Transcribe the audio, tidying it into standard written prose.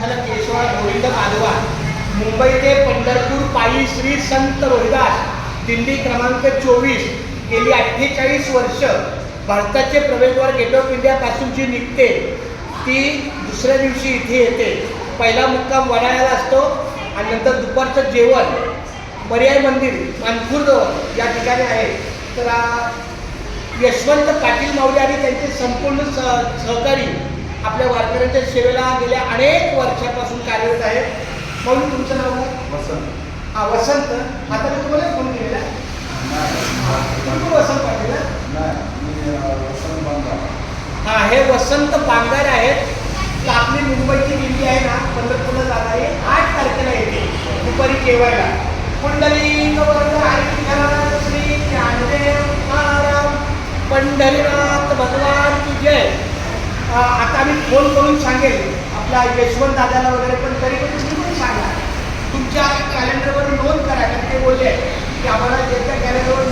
विठ्ठल केशव गोविंद माधवा मुंबई ते पंढरपूर पायी श्री संत रोहिदास दिंडी क्रमांक 24 गेली 48 वर्ष भारताचे प्रवेशद्वार गेट ऑफ इंडिया पासून जी निघते ती दुसऱ्या दिवशी इथे येते. पहिला मुक्काम वडाळ्याला असतो आणि नंतर दुपारचं जेवण पर्याय मंदिर मानपूरजवळ या ठिकाणी आहे. तर यशवंत पाटील माऊली आणि त्यांचे संपूर्ण सहकारी आपल्या वारकऱ्यांच्या सेवेला गेल्या अनेक वर्षापासून कार्यरत आहेत. माऊली तुमचं नाव काय? वसंत. हां वसंत. आता मी तुम्हाला फोन केलेला. तुम्ही वसंत पाटील हां हे वसंत बांगार आहेत. तर आपली मुंबईची दिंडी आहे ना पंढरपूरला जाणारी 8 तारखेला येते दुपारी जेवायला. पुंडलिक वरद श्री ज्ञानदेव महाराज पंढरीनाथ भगवान की जय. आता मी फोन करून सांगेल आपला यशवंत दादाला वगैरे, पण तरी पण तुम्ही पण सांगा तुमच्या कॅलेंडरवर नोंद करा. कारण ते बोलले की आम्हाला ज्यांच्या कॅलेंडरवर